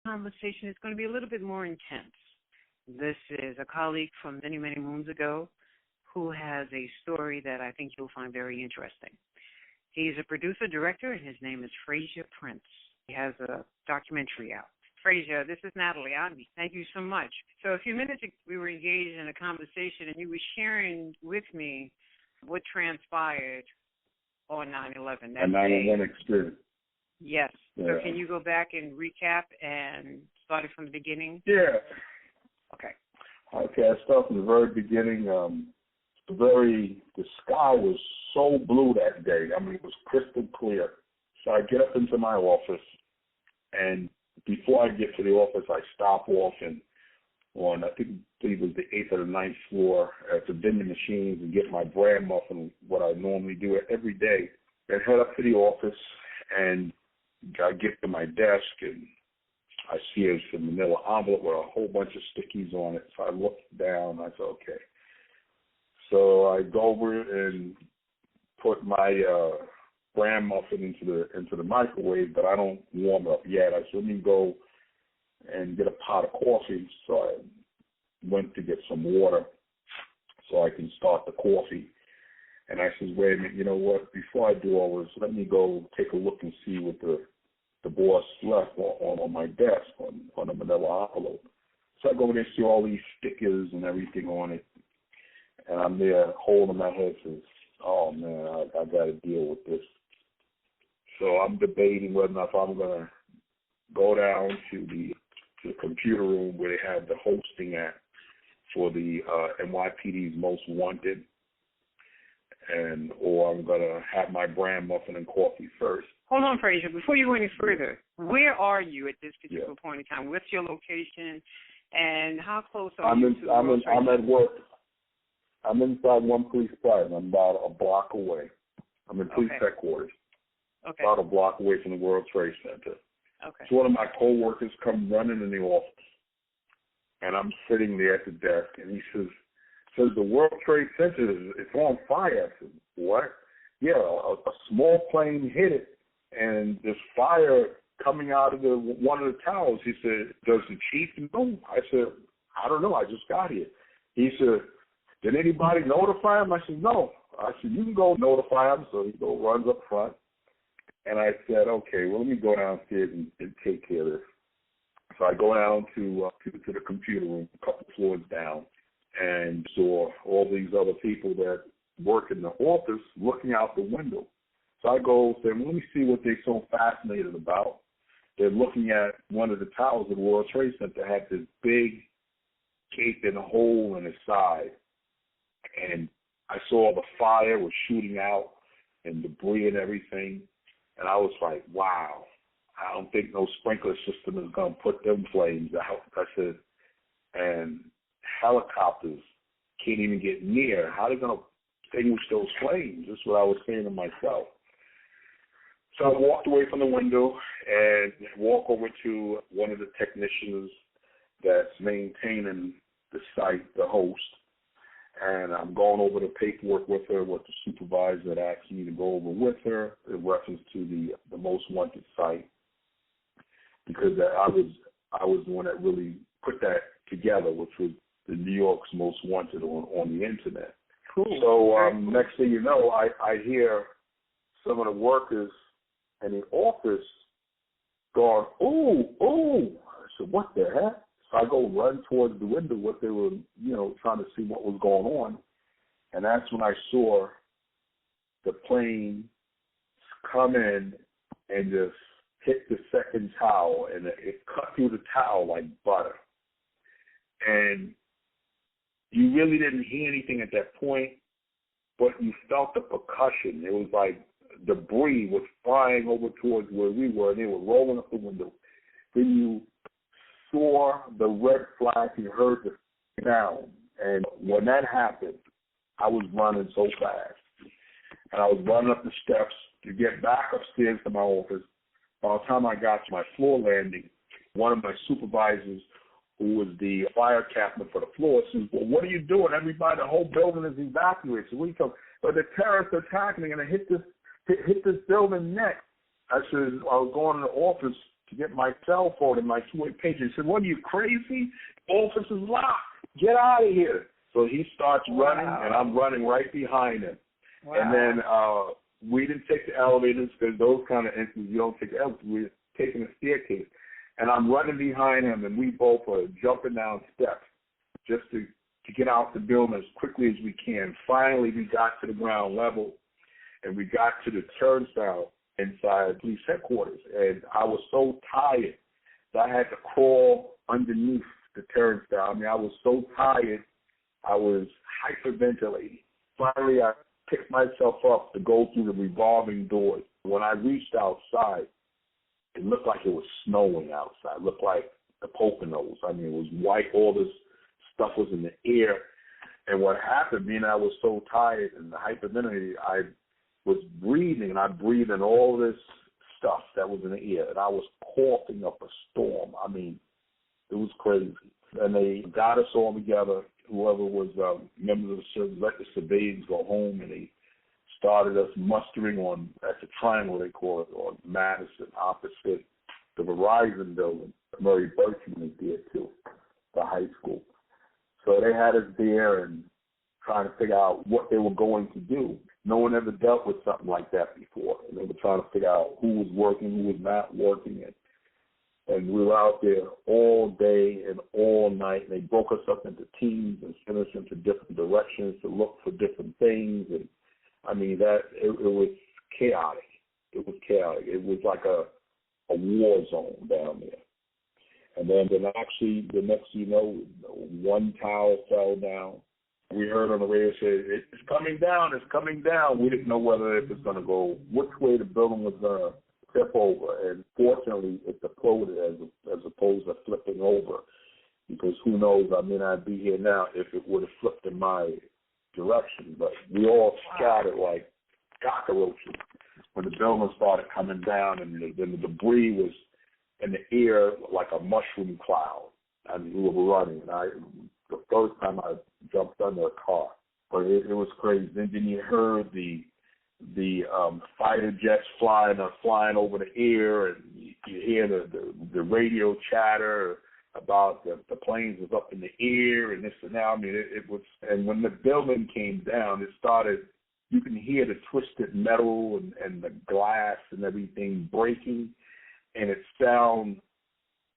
conversation is going to be a little bit more intense. This is a colleague from many, many moons ago who has a story that I think you'll find very interesting. He's a producer-director, and his name is Frazier Prince. He has a documentary out. Frazier, this is Natalie. Thank you so much. So a few minutes ago, we were engaged in a conversation, and you were sharing with me what transpired on 9/11 that day. 9/11 experience. Yes. Yeah. So can you go back and recap and start it from the beginning? Yeah. Okay. Okay, I start from the very beginning. The sky was so blue that day. I mean, it was crystal clear. So I get up into my office, and before I get to the office, I stop off and on, I think it was the 8th or the 9th floor at the vending machines and get my bran muffin, what I normally do every day, and head up to the office, and I get to my desk, and I see it's a manila envelope with a whole bunch of stickies on it. So I look down, and I said, okay. So I go over and put my bran muffin into the microwave, but I don't warm it up yet. I said, let me go and get a pot of coffee. So I went to get some water so I can start the coffee. And I said, wait a minute, you know what? Before I do all this, let me go take a look and see what the boss left on my desk on a manila envelope. So I go in and see all these stickers and everything on it. And I'm there holding my head, says, oh, man, I got to deal with this. So I'm debating whether or not I'm going to go down to the computer room where they have the hosting at for the NYPD's Most Wanted, or I'm going to have my bran muffin and coffee first. Hold on, Frazier. Before you go any further, where are you at this particular point in time? What's your location, and how close are you to the World Trade Center? I'm at work. I'm inside one police department. I'm about a block away. I'm in police headquarters. Okay. About a block away from the World Trade Center. Okay. So one of my co-workers come running in the office, and I'm sitting there at the desk, and he says the World Trade Center is on fire. I said, what? Yeah, a small plane hit it, and there's fire coming out of one of the towers. He said, does the chief know? I said, I don't know. I just got here. He said, did anybody notify him? I said, no. I said, you can go notify him. So he runs up front. And I said, okay, well, let me go downstairs and take care of this. So I go down to the computer room, a couple floors down, and saw all these other people that work in the office looking out the window. So I go say, well, let me see what they're so fascinated about. They're looking at one of the towers of the World Trade Center had this big gaping hole in the side. And I saw the fire was shooting out and debris and everything. And I was like, wow, I don't think no sprinkler system is going to put them flames out. I said, and helicopters can't even get near. How are they going to extinguish those flames? That's what I was saying to myself. So I walked away from the window and walked over to one of the technicians that's maintaining the site, the host. And I'm going over the paperwork with her, what the supervisor had asked me to go over with her in reference to the Most Wanted site, because I was the one that really put that together, which was the New York's Most Wanted on the internet. Cool. So next thing you know, I hear some of the workers in the office going, ooh. I said, what the heck? So I go run towards the window, what they were, trying to see what was going on. And that's when I saw the plane come in and just hit the second tower, and it cut through the tower like butter. And you really didn't hear anything at that point, but you felt the percussion. It was like debris was flying over towards where we were, and they were rolling up the window. Then you saw the red flag, you heard the sound. And when that happened, I was running so fast. And I was running up the steps to get back upstairs to my office. By the time I got to my floor landing, one of my supervisors, who was the fire captain for the floor, says, well, what are you doing? Everybody, the whole building is evacuated. So we come, but the terrorists are attacking me, and I hit this building next. I said, I was going to the office to get my cell phone and my two-way pager. He said, "What, are you crazy? The office is locked. Get out of here." So he starts running, and I'm running right behind him. Wow. And then we didn't take the elevators because those kind of instances, you don't take the elevators. We're taking the staircase. And I'm running behind him, and we both are jumping down steps just to get out the building as quickly as we can. Finally, we got to the ground level, and we got to the turnstile inside police headquarters. And I was so tired that I had to crawl underneath the turnstile. I mean, I was so tired, I was hyperventilating. Finally, I picked myself up to go through the revolving doors. When I reached outside, it looked like it was snowing outside. It looked like the Poconos. I mean, it was white. All this stuff was in the air. And what happened, me and I was so tired and hyperventilated, I was breathing, and I breathed in all this stuff that was in the air. And I was coughing up a storm. I mean, it was crazy. And they got us all together. Whoever was members of the service let the civilians go home, and they started us mustering on, at the triangle they call it, on Madison, opposite the Verizon building. Murray Berkman was there too, the high school. So they had us there and trying to figure out what they were going to do. No one ever dealt with something like that before. And they were trying to figure out who was working, who was not working. And we were out there all day and all night. And they broke us up into teams and sent us into different directions to look for different things. And I mean, it was chaotic. It was chaotic. It was like a war zone down there. And then actually, the next you know, one tower fell down. We heard on the radio say, "It's coming down, it's coming down." We didn't know whether it was going to go, which way the building was going to tip over. And fortunately, it imploded as opposed to flipping over. Because who knows, I may not be here now if it would have flipped in my direction. But we all scattered like cockroaches when the building started coming down, and then the debris was in the air like a mushroom cloud. I mean, we were running. The first time I jumped under a car, but it was crazy. Then you heard the fighter jets flying over the air, and you hear the radio chatter about the planes was up in the air and this and that. I mean, it was. And when the building came down, it started. You can hear the twisted metal and the glass and everything breaking. And it sounds,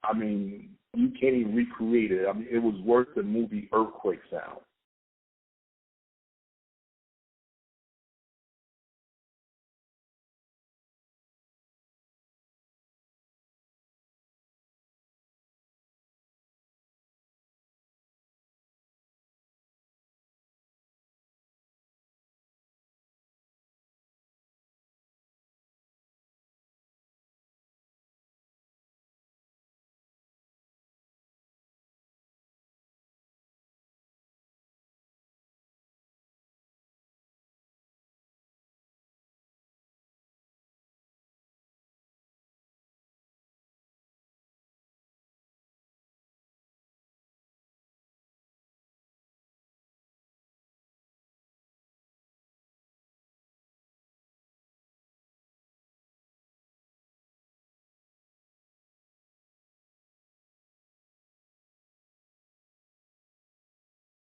I mean, you can't even recreate it. I mean, it was worse than movie earthquake sound.